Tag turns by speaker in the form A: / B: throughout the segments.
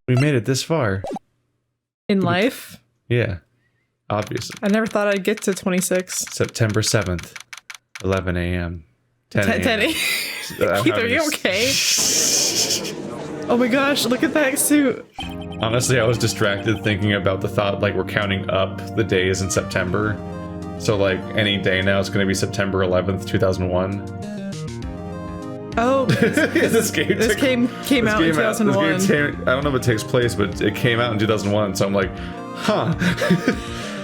A: We made it this far.
B: In life?
A: Yeah, obviously.
B: I never thought I'd get to 26.
A: September 7th, 11 a.m. 10 a.m.
B: 10 Keith, are you okay? Oh my gosh, look at that suit.
A: Honestly, I was distracted thinking about the thought, like, we're counting up the days in September. So, like, any day now it's going to be September 11th, 2001.
B: Oh,
A: this game
B: came out in 2001.
A: I don't know if it takes place, but it came out in 2001, so I'm like, huh.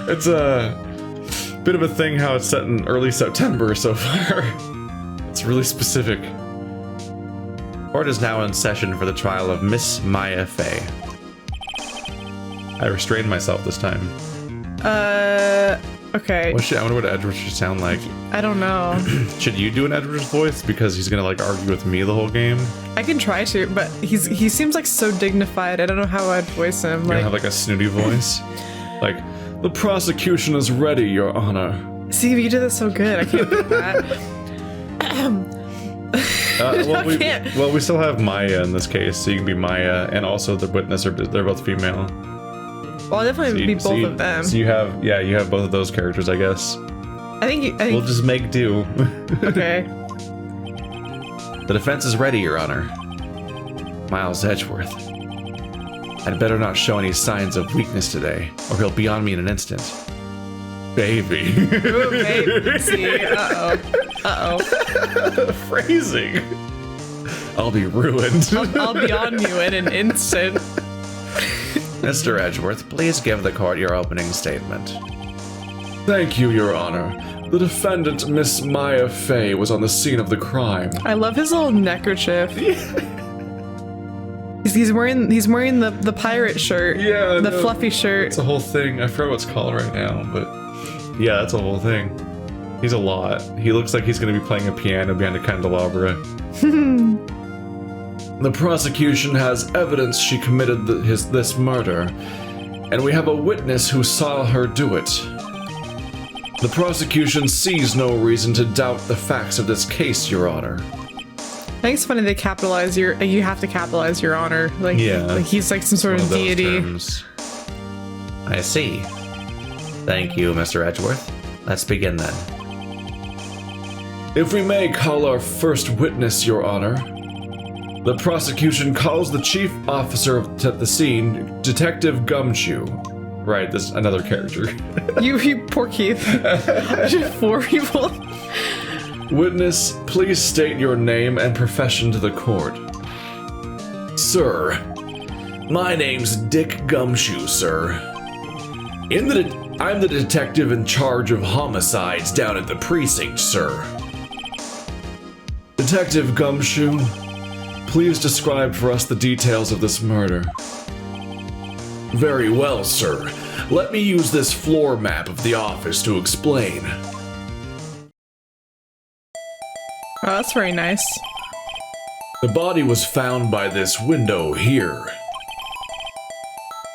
A: It's a bit of a thing how it's set in early September so far. It's really specific. Court is now in session for the trial of Miss Maya Fey. I restrained myself this time.
B: Okay.
A: I wonder what Edgeworth should sound like.
B: I don't know.
A: Should you do an Edgeworth voice? Because he's gonna, like, argue with me the whole game.
B: I can try to, but he seems like so dignified. I don't know how I'd voice him.
A: You're gonna have, like, a snooty voice? Like, the prosecution is ready, Your Honor.
B: See, you did this so good. I can't do that.
A: We still have Maya in this case, so you can be Maya, and also the witness, they're both female.
B: Well, I'll definitely be both of them.
A: So you have both of those characters, I guess.
B: I think
A: we'll just make do.
B: Okay.
A: The defense is ready, Your Honor. Miles Edgeworth. I'd better not show any signs of weakness today, or he'll be on me in an instant. Baby.
B: Ooh, baby. See, uh-oh.
A: Phrasing. I'll be ruined.
B: I'll be on you in an instant.
A: Mr. Edgeworth, please give the court your opening statement. Thank you, Your Honor. The defendant, Miss Maya Fey, was on the scene of the crime.
B: I love his little neckerchief. He's wearing the pirate shirt.
A: Yeah,
B: the fluffy shirt.
A: It's a whole thing. I forget what it's called right now, but yeah, that's a whole thing. He's a lot. He looks like he's going to be playing a piano behind a candelabra. The prosecution has evidence she committed this murder, and we have a witness who saw her do it. The prosecution sees no reason to doubt the facts of this case, Your Honor.
B: I think it's funny they capitalize you have to capitalize Your Honor. Like,
A: yeah,
B: like he's like some sort of deity.
A: Terms. I see. Thank you, Mr. Edgeworth. Let's begin then. If we may call our first witness, Your Honor. The prosecution calls the chief officer at the scene, Detective Gumshoe. Right, this is another character.
B: you poor Keith. Four people.
A: Witness, please state your name and profession to the court. Sir, my name's Dick Gumshoe, sir. I'm the detective in charge of homicides down at the precinct, sir. Detective Gumshoe, please describe for us the details of this murder. Very well, sir. Let me use this floor map of the office to explain.
B: Oh, that's very nice.
A: The body was found by this window here.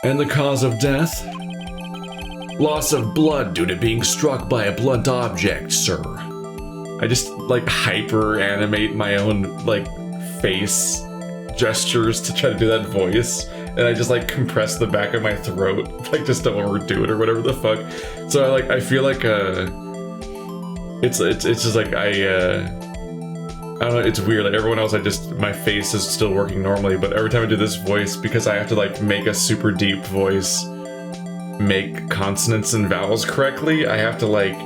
A: And the cause of death? Loss of blood due to being struck by a blunt object, sir. I just, like, hyper animate my own, like, face gestures to try to do that voice, and I just, like, compress the back of my throat, like, just to overdo it or whatever the fuck. So I feel like it's just like I don't know, it's weird. Like everyone else, my face is still working normally, but every time I do this voice, because I have to, like, make a super deep voice, make consonants and vowels correctly, I have to, like,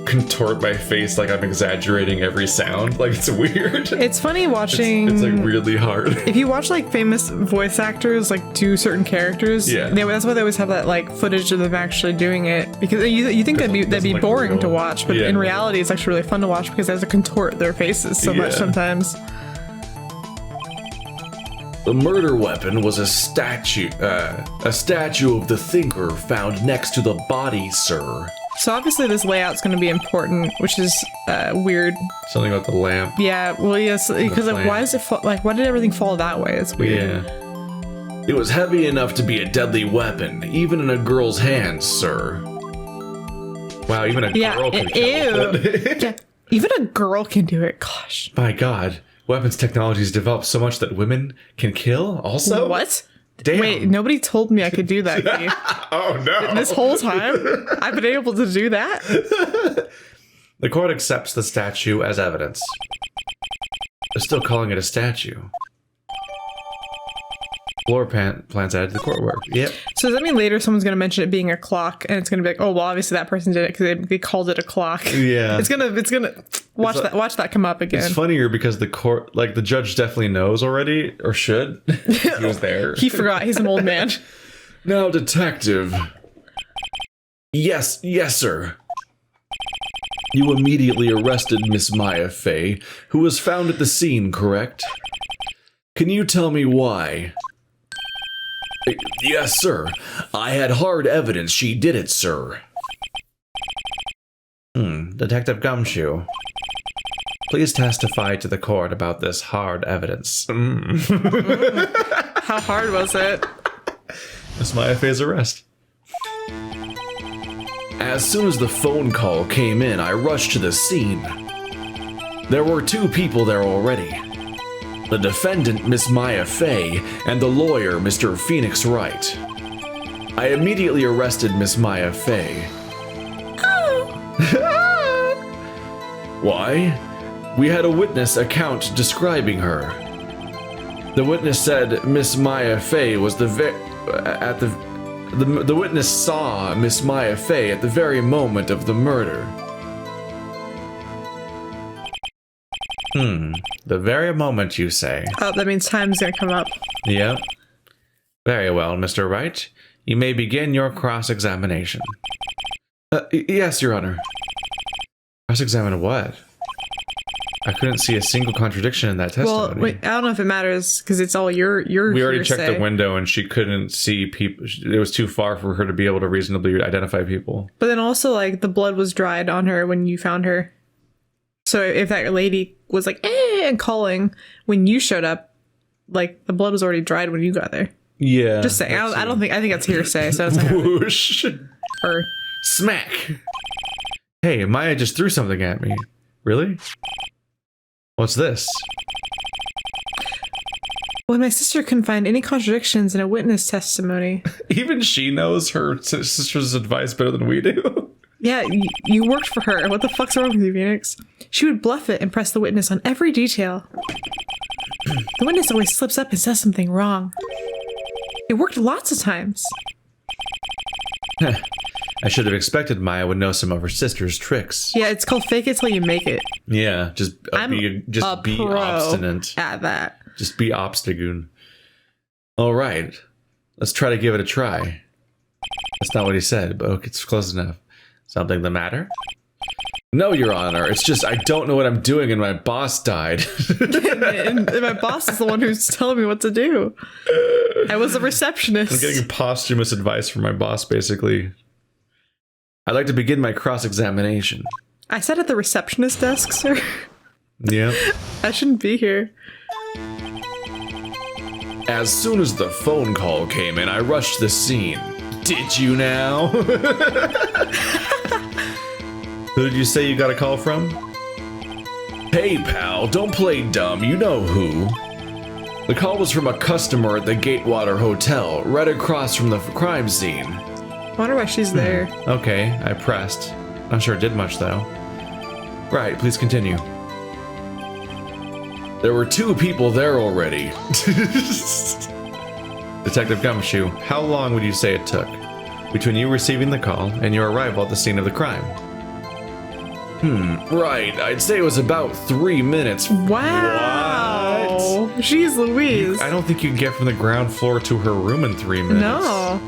A: contort my face like I'm exaggerating every sound. Like, it's weird.
B: It's funny watching.
A: It's like really hard.
B: If you watch like famous voice actors like do certain characters,
A: yeah,
B: that's why they always have that like footage of them actually doing it, because you think that'd be boring to watch, but in reality it's actually really fun to watch because they have to contort their faces so much sometimes. The murder weapon was a statue of the thinker found next to the body, sir. So obviously this layout's going to be important, which is weird. Something about the lamp. Yeah, well, yes, because like, why does it fall? Like, why did everything fall that way? It's weird. Yeah. It was heavy enough to be a deadly weapon, even in a girl's hands, sir. Wow, even a girl can kill it. Yeah, even a girl can do it. Gosh. My God, weapons technology has developed so much that women can kill. Also, what?
A: Damn.
B: Wait, nobody told me I could do that, Keith.
A: Oh, no.
B: This whole time, I've been able to do that?
A: The court accepts the statue as evidence. They're still calling it a statue. Floor plans added to the court work. Yep.
B: So does that mean later someone's going to mention it being a clock, and it's going to be like, oh, well, obviously that person did it because they called it a clock.
A: Yeah.
B: It's gonna watch that come up again.
A: It's funnier because the court, like the judge definitely knows already, or should. He was there.
B: He forgot. He's an old man.
A: Now, detective. Yes, sir. You immediately arrested Miss Maya Fey, who was found at the scene, correct? Can you tell me why? Yes, sir. I had hard evidence she did it, sir. Detective Gumshoe. Please testify to the court about this hard evidence.
B: How hard was it?
A: Miss Maya Fey's arrest. As soon as the phone call came in, I rushed to the scene. There were 2 people there already. The defendant, Miss Maya Fey, and the lawyer, Mr. Phoenix Wright. I immediately arrested Miss Maya Fey. Why? We had a witness account describing her. The witness said Miss Maya Fey was the witness saw Miss Maya Fey at the very moment of the murder. The very moment, you say?
B: Oh, that means time's gonna come up.
A: Yep. Very well, Mr. Wright. You may begin your cross-examination. Yes, Your Honor. Cross-examine what? I couldn't see a single contradiction in that testimony.
B: Well, wait, I don't know if it matters because it's all your.
A: We already
B: hearsay.
A: checked the window and she couldn't see people. It was too far for her to be able to reasonably identify people.
B: But then also, like, the blood was dried on her when you found her. So if that lady was like, and calling when you showed up, like, the blood was already dried when you got there.
A: Yeah.
B: Just saying. I think that's hearsay. So that's
A: whoosh.
B: Or
A: smack. Hey, Maya just threw something at me. Really? What's this?
B: Well, my sister couldn't find any contradictions in a witness testimony.
A: Even she knows her sister's advice better than we do.
B: Yeah, you worked for her. What the fuck's wrong with you, Phoenix? She would bluff it and press the witness on every detail. The witness always slips up and says something wrong. It worked lots of times.
A: I should have expected Maya would know some of her sister's tricks.
B: Yeah, it's called fake it till you make it.
A: Yeah, just be obstinate
B: at that.
A: Just be obstagoon. All right, let's try to give it a try. That's not what he said, but okay, it's close enough. Something the matter? No, Your Honor. It's just I don't know what I'm doing, and my boss died.
B: and my boss is the one who's telling me what to do. I was a receptionist.
A: I'm getting posthumous advice from my boss, basically. I'd like to begin my cross-examination.
B: I sat at the receptionist desk, sir.
A: Yeah.
B: I shouldn't be here.
A: As soon as the phone call came in, I rushed the scene. Did you now? Who did you say you got a call from? Hey, pal, don't play dumb. You know who. The call was from a customer at the Gatewater Hotel, right across from the crime scene.
B: I wonder why she's there.
A: Okay, I pressed. Not sure it did much, though. Right, please continue. There were 2 people there already. Detective Gumshoe, how long would you say it took between you receiving the call and your arrival at the scene of the crime? Right. I'd say it was about 3 minutes.
B: Wow.
A: What?
B: Jeez Louise.
A: I don't think you can get from the ground floor to her room in 3 minutes.
B: No.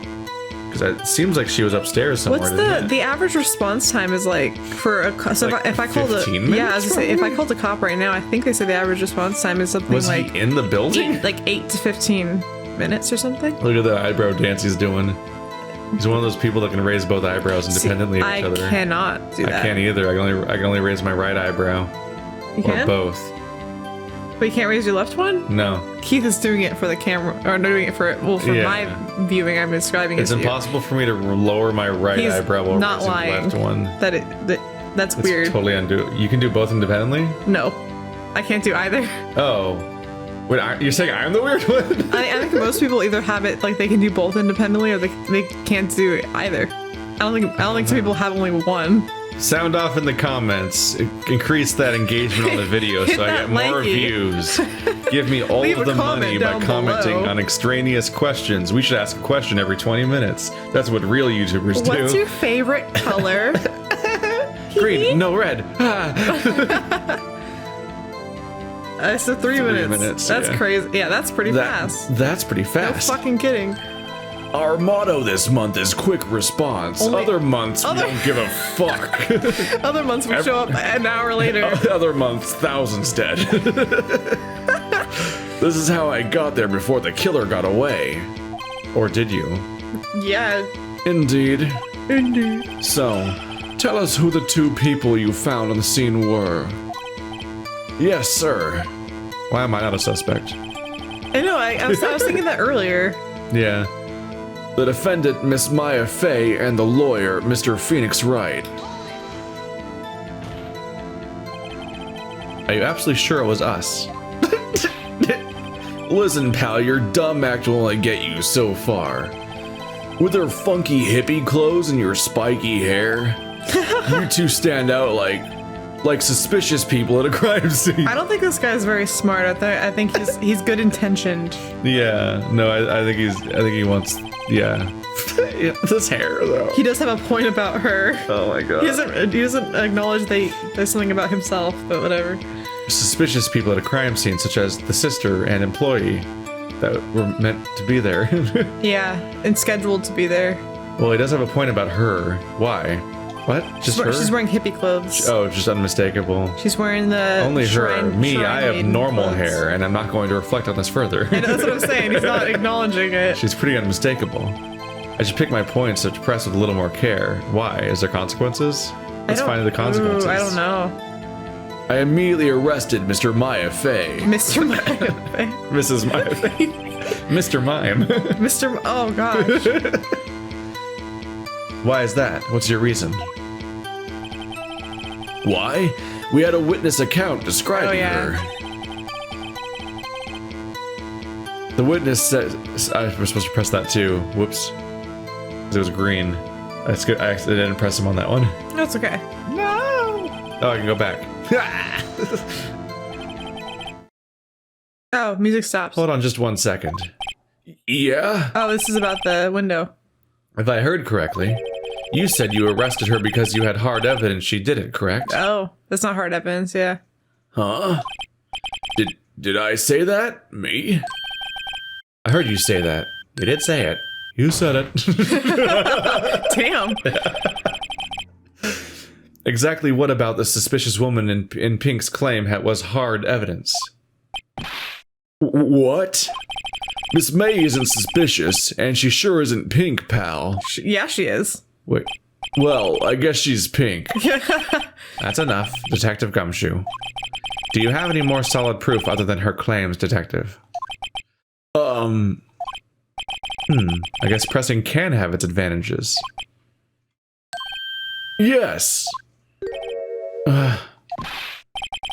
A: Because it seems like she was upstairs somewhere.
B: What's the average response time is like for a so like if I called a yeah, I was gonna say if I called a cop right now, I think they say the average response time is something like
A: he in the building?
B: 8 to 15 minutes or something.
A: Look at the eyebrow dance he's doing. He's one of those people that can raise both eyebrows independently of each other.
B: I cannot do that.
A: I can't either. I can only raise my right eyebrow.
B: You can?
A: Or both.
B: But you can't raise your left one?
A: No.
B: Keith is doing it for the camera, or doing it for my viewing. I'm describing it.
A: It's impossible for me to lower my right eyebrow while
B: not
A: raising
B: lying.
A: the left one.
B: That's
A: it's
B: weird.
A: Totally undo. You can do both independently?
B: No, I can't do either.
A: Oh. Wait, you're saying I'm the weird one?
B: I think most people either have it like they can do both independently, or they can't do either. I don't think some people have only one.
A: Sound off in the comments. Increase that engagement on the video so I get more views. Give me all of the money by commenting on extraneous questions. We should ask a question every 20 minutes. That's what real YouTubers do.
B: What's your favorite color?
A: Green, no red.
B: So 3 minutes. That's crazy. Yeah, that's pretty fast.
A: That's pretty fast.
B: No fucking kidding.
A: Our motto this month is quick response. Other months we don't give a fuck.
B: Other months we show up an hour later.
A: Other months, thousands dead. This is how I got there before the killer got away. Or did you?
B: Yeah.
A: Indeed. So, tell us who the 2 people you found on the scene were. Yes, sir. Why am I not a suspect?
B: I know, I was thinking that earlier.
A: Yeah. The defendant, Miss Maya Fey, and the lawyer, Mr. Phoenix Wright. Are you absolutely sure it was us? Listen, pal, your dumb act will only get you so far. With her funky hippie clothes and your spiky hair, you 2 stand out like suspicious people at a crime scene.
B: I don't think this guy's very smart. I think he's good intentioned.
A: Yeah, no, I think he wants. Yeah, this hair though.
B: He does have a point about her.
A: Oh my god.
B: He doesn't acknowledge there's something about himself, but whatever.
A: Suspicious people at a crime scene, such as the sister and employee that were meant to be there.
B: Yeah, and scheduled to be there.
A: Well, he does have a point about her. Why? What? Just her?
B: She's wearing hippie clothes.
A: Oh, just unmistakable.
B: She's wearing the
A: only
B: shrine,
A: her. Me,
B: shrine
A: I have normal
B: clothes.
A: hair, and I'm not going to reflect on this further.
B: I know, that's what I'm saying. He's not acknowledging it.
A: She's pretty unmistakable. I should pick my points to press with a little more care. Why? Is there consequences? Let's find the consequences.
B: I don't know.
A: I immediately arrested Mr. Maya Fey.
B: Mr. Maya Fey.
A: Mrs. Maya Fey. Mr. Mime.
B: Oh gosh.
A: Why is that? What's your reason? Why? We had a witness account describing her. The witness says I was supposed to press that too. Whoops. It was green. That's good. I didn't press him on that one.
B: That's okay.
A: No. Oh, I can go back.
B: Oh, music stops.
A: Hold on just 1 second. Yeah?
B: Oh, this is about the window.
A: If I heard correctly, you said you arrested her because you had hard evidence she did it, correct?
B: Oh, that's not hard evidence, yeah.
A: Huh? Did I say that? Me? I heard you say that. You did say it. You said it.
B: Damn.
A: Exactly what about the suspicious woman in Pink's claim was hard evidence? What? Miss May isn't suspicious, and she sure isn't Pink, pal.
B: Yeah, she is.
A: Wait. Well, I guess she's Pink. That's enough, Detective Gumshoe. Do you have any more solid proof other than her claims, Detective? I guess pressing can have its advantages. Yes.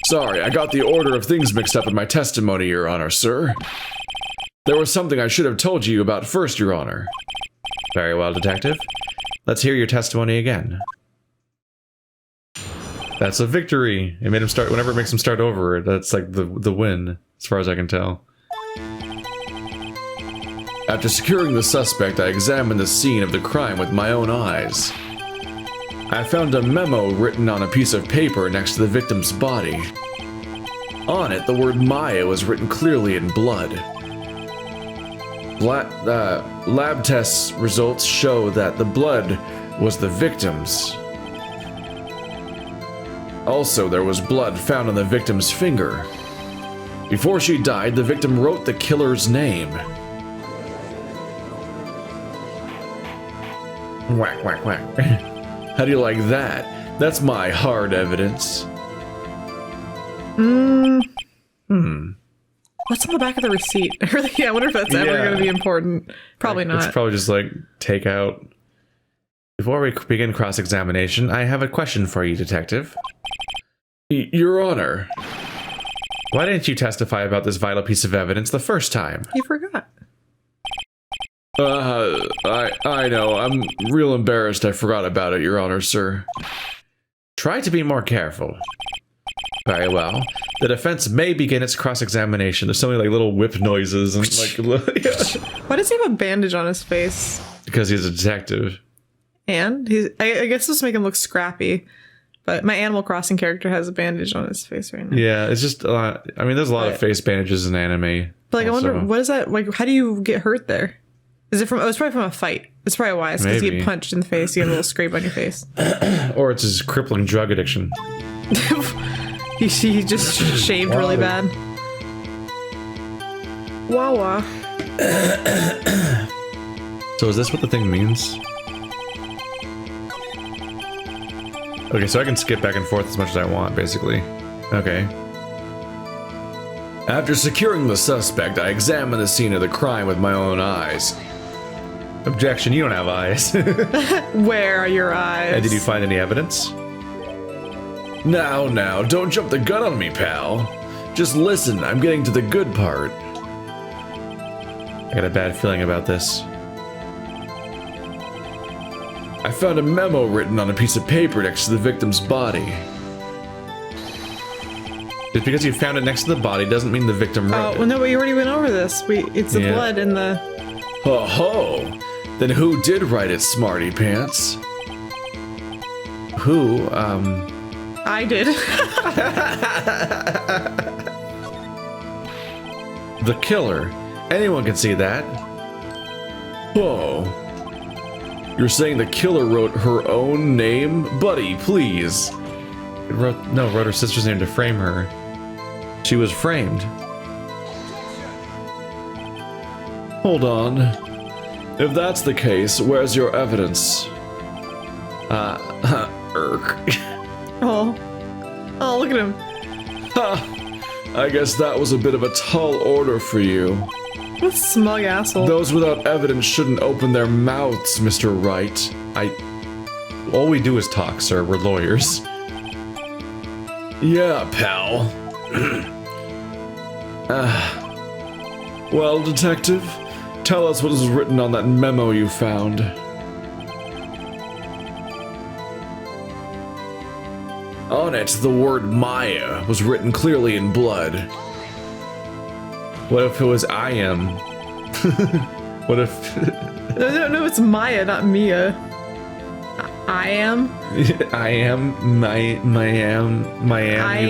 A: Sorry, I got the order of things mixed up in my testimony, Your Honor, sir. There was something I should have told you about first, Your Honor. Very well, Detective. Let's hear your testimony again. That's a victory. It made him start, whenever it makes him start over, that's like the win, as far as I can tell. After securing the suspect, I examined the scene of the crime with my own eyes. I found a memo written on a piece of paper next to the victim's body. On it, the word Maya was written clearly in blood. Lab tests results show that the blood was the victim's. Also, there was blood found on the victim's finger. Before she died, the victim wrote the killer's name. Whack, whack, whack. How do you like that? That's my hard evidence.
B: What's on the back of the receipt? I wonder if that's ever going to be important. Probably not.
A: It's probably just like take out. Before we begin cross-examination, I have a question for you, Detective. Your Honor. Why didn't you testify about this vital piece of evidence the first time?
B: He forgot.
A: I know. I'm real embarrassed I forgot about it, Your Honor, sir. Try to be more careful. Very well. The defense may begin its cross-examination. There's so many like little whip noises and like. Yeah.
B: Why does he have a bandage on his face?
A: Because he's a detective.
B: And I guess this will make him look scrappy. But my Animal Crossing character has a bandage on his face right now.
A: Yeah, it's just a lot. I mean, there's a lot of face bandages in anime.
B: But like, also. I wonder, what is that? Like, how do you get hurt there? Is it from? Oh, it's probably from a fight. It's probably why. It's because you get punched in the face. You get a little scrape on your face.
A: Or it's his crippling drug addiction.
B: he just shaved really bad. Wawa.
A: So is this what the thing means? Okay, so I can skip back and forth as much as I want, basically. Okay. After securing the suspect, I examined the scene of the crime with my own eyes. Objection, you don't have eyes.
B: Where are your eyes?
A: And did you find any evidence? Now, don't jump the gun on me, pal. Just listen, I'm getting to the good part. I got a bad feeling about this. I found a memo written on a piece of paper next to the victim's body. Just because you found it next to the body doesn't mean the victim wrote it.
B: Well, no, but you already went over this. It's the blood in the...
A: Oh-ho! Then who did write it, smarty pants? Who,
B: I did.
A: The killer. Anyone can see that. Whoa. You're saying the killer wrote her own name? Buddy, please. Wrote her sister's name to frame her. She was framed. Hold on. If that's the case, where's your evidence? Irk.
B: Oh, look at him.
A: I guess that was a bit of a tall order for you.
B: What a smug asshole.
A: Those without evidence shouldn't open their mouths, Mr. Wright. All we do is talk, sir. We're lawyers. Yeah, pal. Well, detective, tell us what is written on that memo you found. On it, the word Maya was written clearly in blood. What if it was I am? What if...
B: No, it's Maya, not Mia. I am?
A: I am Miami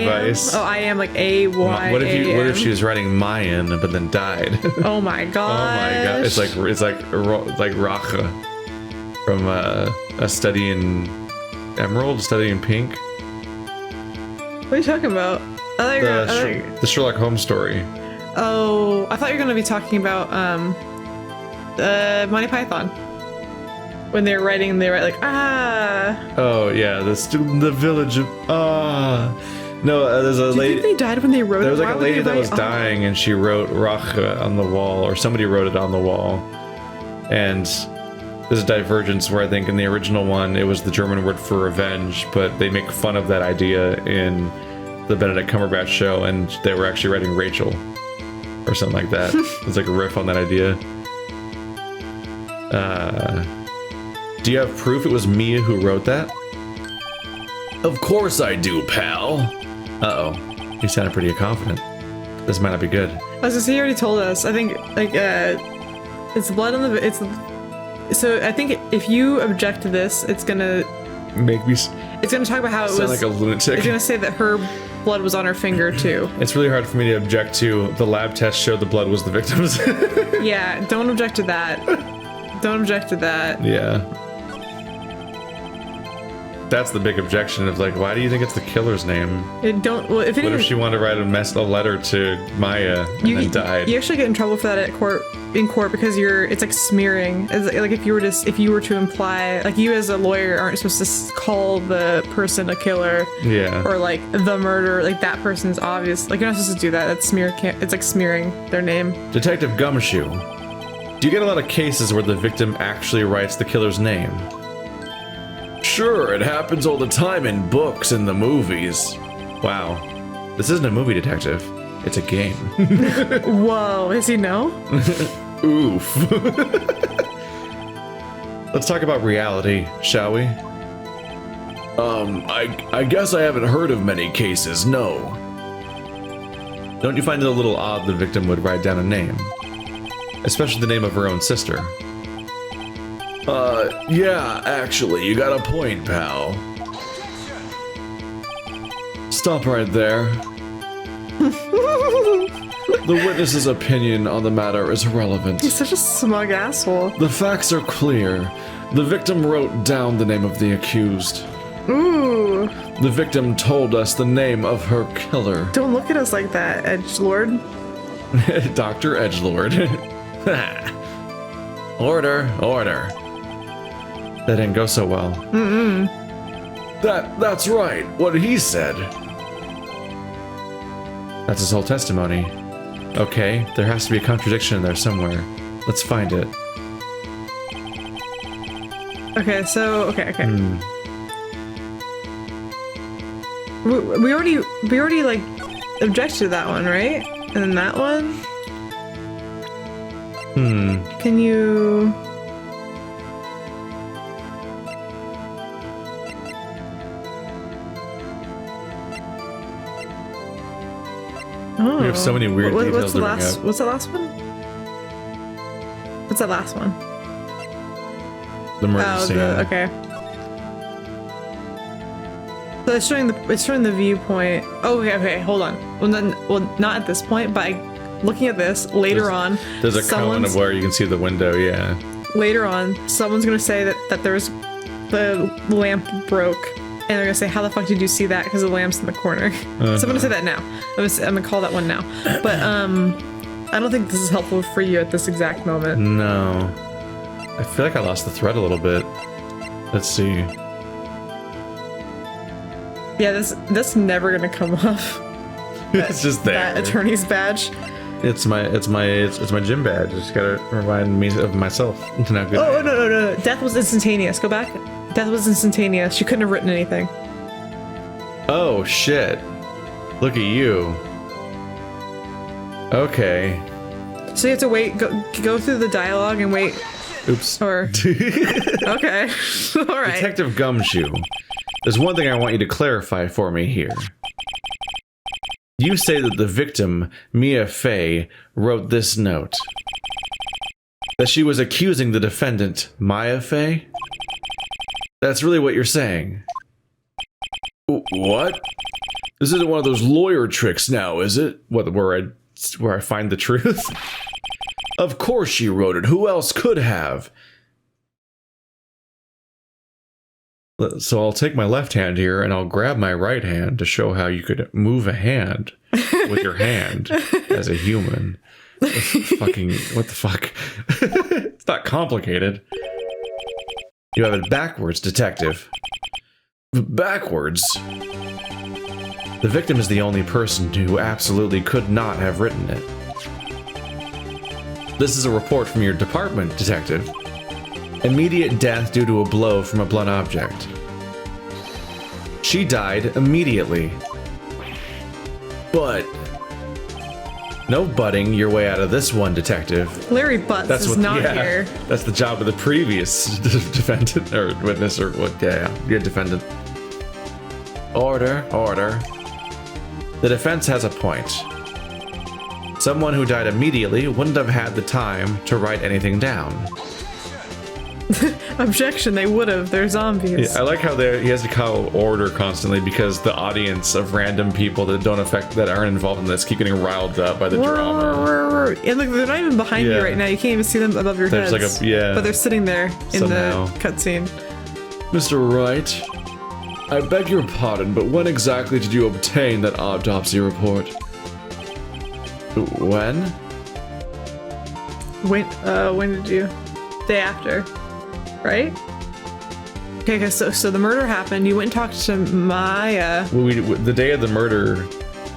A: Vice.
B: Oh, I am like A-Y-A-M.
A: What if she was writing Mayan but then died?
B: Oh my god.
A: Oh my god. It's like Racha from A Study in Emerald, A Study in Pink.
B: What are you talking about?
A: The Sherlock Holmes story.
B: Oh, I thought you were going to be talking about Monty Python. When they were writing, they write like,
A: Oh, yeah, the village of, No, there's a lady...
B: Do you think they died when they wrote it?
A: There was like a lady that was dying and she wrote Racha on the wall, or somebody wrote it on the wall. And there's a divergence where I think in the original one, it was the German word for revenge, but they make fun of that idea in the Benedict Cumberbatch show, and they were actually writing Rachel. Or something like that. It's like a riff on that idea. Do you have proof it was Mia who wrote that? Of course I do, pal. Uh-oh. He sounded pretty confident. This might not be good.
B: I was gonna say, he already told us. I think, like, it's blood on the... So I think if you object to this, it's gonna...
A: Make me...
B: It's gonna talk about how it was...
A: Sound like a lunatic.
B: It's gonna say that her blood was on her finger, too.
A: It's really hard for me to object to the lab test showed the blood was the victim's.
B: Yeah, don't object to that. Don't object to that.
A: Yeah. That's the big objection of like, why do you think it's the killer's name?
B: Well, if
A: what if she wanted to write a letter to Maya and then died?
B: You actually get in trouble for that in court because it's like smearing. It's like if you were to imply, like, you as a lawyer aren't supposed to call the person a killer.
A: Yeah.
B: Or like the murderer, like that person's obvious. Like, you're not supposed to do that. That's it's like smearing their name.
A: Detective Gumshoe, do you get a lot of cases where the victim actually writes the killer's name? Sure, it happens all the time in books and the movies. Wow. This isn't a movie, detective. It's a game.
B: Whoa, does he know?
A: Oof. Let's talk about reality, shall we? I guess I haven't heard of many cases, no. Don't you find it a little odd the victim would write down a name? Especially the name of her own sister. Yeah, actually, you got a point, pal. Stop right there. The witness's opinion on the matter is irrelevant.
B: He's such a smug asshole.
A: The facts are clear. The victim wrote down the name of the accused.
B: Ooh.
A: The victim told us the name of her killer.
B: Don't look at us like that, Edgelord.
A: Dr. Edgelord. Order, order. That didn't go so well.
B: Mm-mm.
A: That's right, what he said. That's his whole testimony. Okay, there has to be a contradiction in there somewhere. Let's find it.
B: Okay, so okay. We already like objected to that one, right? And then that one. Can you? Oh.
A: We have so many weird details to bring up.
B: What's the last one? What's that last one?
A: The murder scene.
B: Okay. So it's showing the viewpoint. Oh, okay, hold on. Well, not at this point, but looking at this later on.
A: There's a cone of where you can see the window. Yeah.
B: Later on, someone's gonna say that there's the lamp broke, and they're gonna say, "How the fuck did you see that?" Because the lamp's in the corner. So I'm gonna say that now. I'm gonna call that one now. But I don't think this is helpful for you at this exact moment.
A: No. I feel like I lost the thread a little bit. Let's see.
B: Yeah, that's never gonna come off.
A: It's just there.
B: That attorney's badge.
A: It's my gym badge. Just gotta remind me of myself.
B: Oh no! Death was instantaneous. Go back. Death was instantaneous. She couldn't have written anything.
A: Oh shit! Look at you. Okay.
B: So you have to wait. Go through the dialogue and wait.
A: Oops.
B: Or okay. All right.
A: Detective Gumshoe. There's one thing I want you to clarify for me here. You say that the victim, Mia Fey, wrote this note. That she was accusing the defendant, Maya Fey? That's really what you're saying. What? This isn't one of those lawyer tricks now, is it? What, where I find the truth? Of course she wrote it. Who else could have? So I'll take my left hand here and I'll grab my right hand to show how you could move a hand with your hand as a human. What the fuck? It's not complicated. You have it backwards, detective. Backwards? The victim is the only person who absolutely could not have written it. This is a report from your department, detective. Immediate death due to a blow from a blunt object. She died immediately. But no butting your way out of this one, detective.
B: Larry Butts is not here.
A: That's the job of the previous defendant or witness or what? Yeah, your defendant. Order. The defense has a point. Someone who died immediately wouldn't have had the time to write anything down.
B: Objection, they would have. They're zombies.
A: Yeah, I like how he has to call order constantly because the audience of random people that aren't involved in this keep getting riled up by the drama.
B: And look, they're not even behind you right now. You can't even see them above your heads. But they're sitting there in the cutscene.
A: Mr. Wright, I beg your pardon, but when exactly did you obtain that autopsy report? When?
B: When did you? Day after. Right? Okay, so the murder happened. You went and talked to Maya.
A: Well, the day of the murder,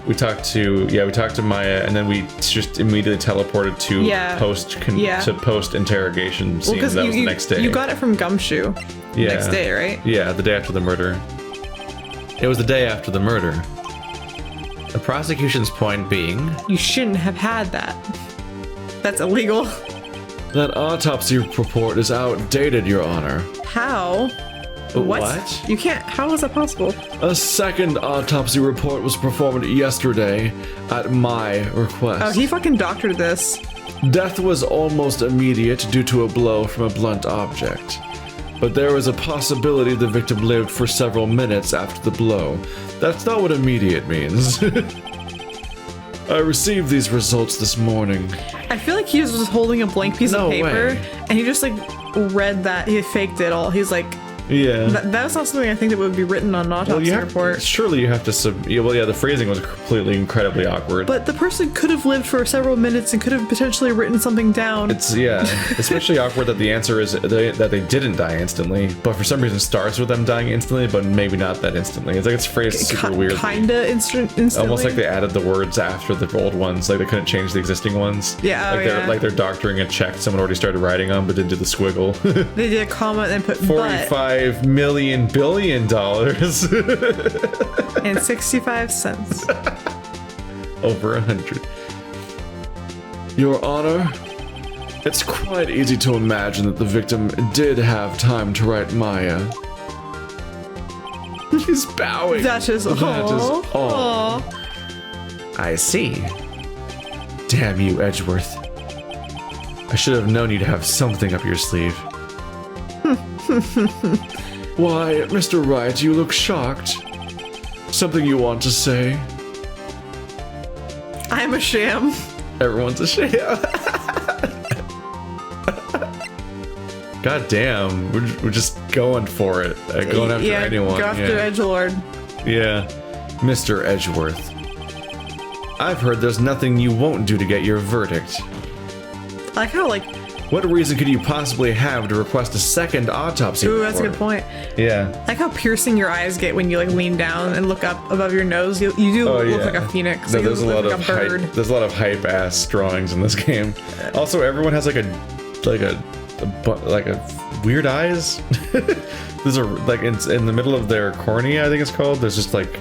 A: we talked to Maya, and then we just immediately teleported to post interrogation scene. That was the next day.
B: You got it from Gumshoe. Next day, right?
A: Yeah, the day after the murder. It was the day after the murder.
B: The prosecution's point being, you shouldn't have had that. That's illegal.
A: That autopsy report is outdated, Your Honor.
B: How? What? You can't. How is that possible?
A: A second autopsy report was performed yesterday at my request.
B: Oh, he fucking doctored this.
A: Death was almost immediate due to a blow from a blunt object. But there was a possibility the victim lived for several minutes after the blow. That's not what immediate means. I received these results this morning.
B: I feel like he was just holding a blank piece of paper, and he just like read that. He faked it all. He's like,
A: yeah.
B: That's not something I think that would be written on an autopsy report.
A: Surely you have to the phrasing was completely incredibly awkward.
B: But the person could have lived for several minutes and could have potentially written something down.
A: It's especially awkward that the answer is that they didn't die instantly, but for some reason starts with them dying instantly, but maybe not that instantly. It's like it's phrased super weird.
B: Kinda instantly.
A: Almost like they added the words after the old ones, like they couldn't change the existing ones.
B: Yeah,
A: they're doctoring a check someone already started writing on, but didn't do the squiggle.
B: They did a comma and put
A: $45 million billion
B: and 65 cents.
A: Over 100. Your Honor, it's quite easy to imagine that the victim did have time to write Maya. He's bowing.
B: That is all.
A: I see. Damn you, Edgeworth. I should have known you'd have something up your sleeve. Why, Mr. Wright, you look shocked. Something you want to say?
B: I'm a sham.
A: Everyone's a sham. God damn, we're just going for it. Going after anyone.
B: Go after Edgelord.
A: Yeah. Mr. Edgeworth. I've heard there's nothing you won't do to get your verdict.
B: I like how,
A: what reason could you possibly have to request a second autopsy report?
B: Ooh, that's a good point.
A: Yeah.
B: I like how piercing your eyes get when you lean down and look up above your nose. You do look like a phoenix.
A: No, there's a lot of hype. There's a lot of hype ass drawings in this game. Also, everyone has like a weird eyes. These are like in the middle of their cornea, I think it's called. There's just like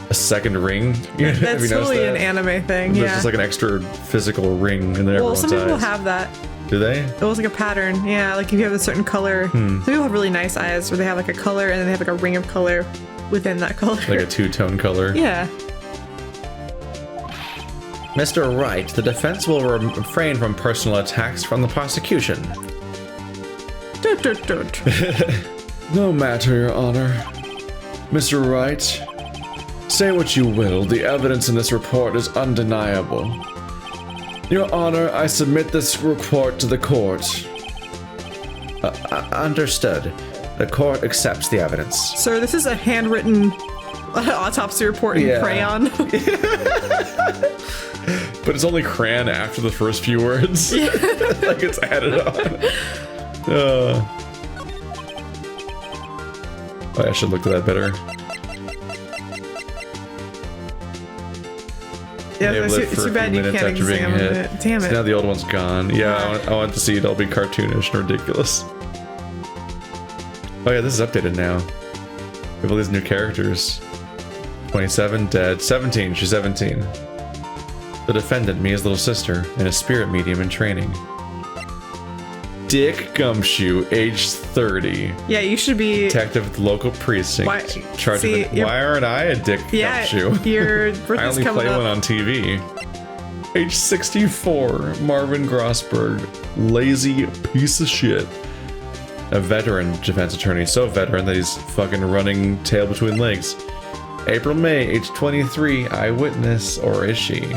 A: a second ring.
B: That's totally an anime thing.
A: There's just like an extra physical ring in there.
B: Well, some people have that.
A: Do they?
B: It was like a pattern. Yeah, like if you have a certain color. Some people have really nice eyes where they have like a color and then they have like a ring of color within that color.
A: Like a two-tone color.
B: Yeah.
A: Mr. Wright, the defense will refrain from personal attacks from the prosecution. No matter, Your Honor. Mr. Wright, say what you will, the evidence in this report is undeniable. Your Honor, I submit this report to the court. Understood. The court accepts the evidence.
B: Sir, this is a handwritten autopsy report in crayon.
A: But it's only crayon after the first few words. Yeah. Like it's added on. I should look at that better.
B: Yeah, it's too bad you can't examine it. Damn it.
A: So now the old one's gone. Yeah, I want to see it all be cartoonish and ridiculous. Oh yeah, this is updated now. We have all these new characters. 27, dead. 17, she's 17. The defendant, Mia's little sister, and a spirit medium in training. Dick Gumshoe, age 30.
B: Yeah, you should be...
A: Detective at the local precinct. Why aren't I a Dick Gumshoe?
B: Your
A: I only play one on TV. Age 64, Marvin Grossberg. Lazy piece of shit. A veteran defense attorney. So veteran that he's fucking running tail between legs. April May, age 23, eyewitness, or is she?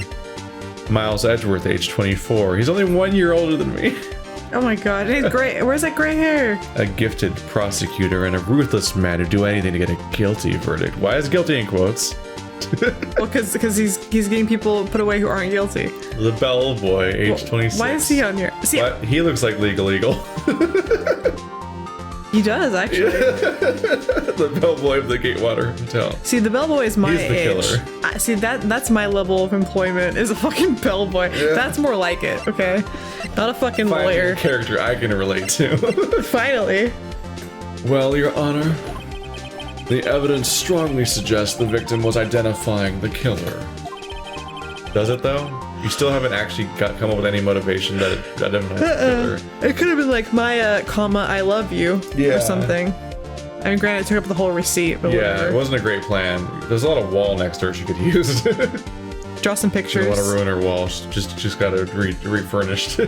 A: Miles Edgeworth, age 24. He's only 1 year older than me.
B: Oh my god, he's gray. Where's that gray hair?
A: A gifted prosecutor and a ruthless man who'd do anything to get a guilty verdict. Why is guilty in quotes?
B: Well, because he's getting people put away who aren't guilty.
A: The bellboy, age 26.
B: Why is he on here? See,
A: he looks like legal.
B: He does, actually.
A: The bellboy of the Gatewater Hotel.
B: See, the bellboy is my age.
A: He's the killer.
B: See, that's my level of employment, is a fucking bellboy. Yeah. That's more like it, okay? Not a fucking lawyer.
A: A character I can relate to.
B: Finally.
A: Well, Your Honor, The evidence strongly suggests the victim was identifying the killer. Does it though? You still haven't actually come up with any motivation that it identifies the killer.
B: It could have been like Maya, comma, I love you, or something. I mean, granted, it took up the whole receipt, but whatever.
A: It wasn't a great plan. There's a lot of wall next to her she could use.
B: Draw some pictures.
A: She don't want to ruin her wall. She's got it refurnished.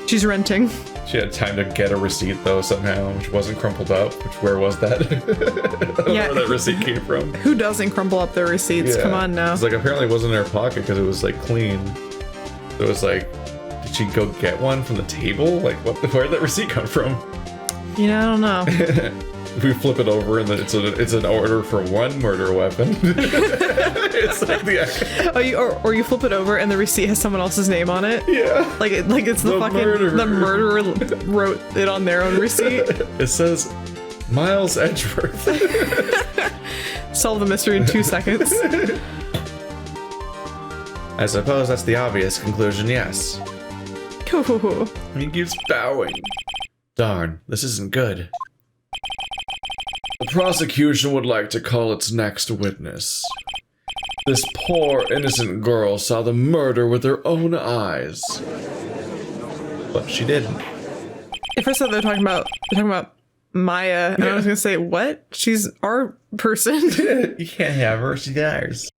B: She's renting.
A: She had time to get a receipt though somehow, which wasn't crumpled up. Where was that? I don't know where that receipt came from.
B: Who doesn't crumple up their receipts?
A: Yeah.
B: Come on now.
A: It's like apparently it wasn't in her pocket because it was like clean. It was like, did she go get one from the table? Like where did that receipt come from?
B: You know, I don't know.
A: We flip it over and then it's an order for one murder weapon. It's like
B: or you flip it over and the receipt has someone else's name on it.
A: Yeah.
B: Like it's the murderer wrote it on their own receipt.
A: It says Miles Edgeworth.
B: Solve the mystery in 2 seconds.
A: I suppose that's the obvious conclusion, yes.
B: Cool.
A: He keeps bowing. Darn, this isn't good. The prosecution would like to call its next witness. This poor, innocent girl saw the murder with her own eyes. But she didn't.
B: At first they're talking about Maya, and I was gonna say, what? She's our person.
A: You can't have her, she's ours.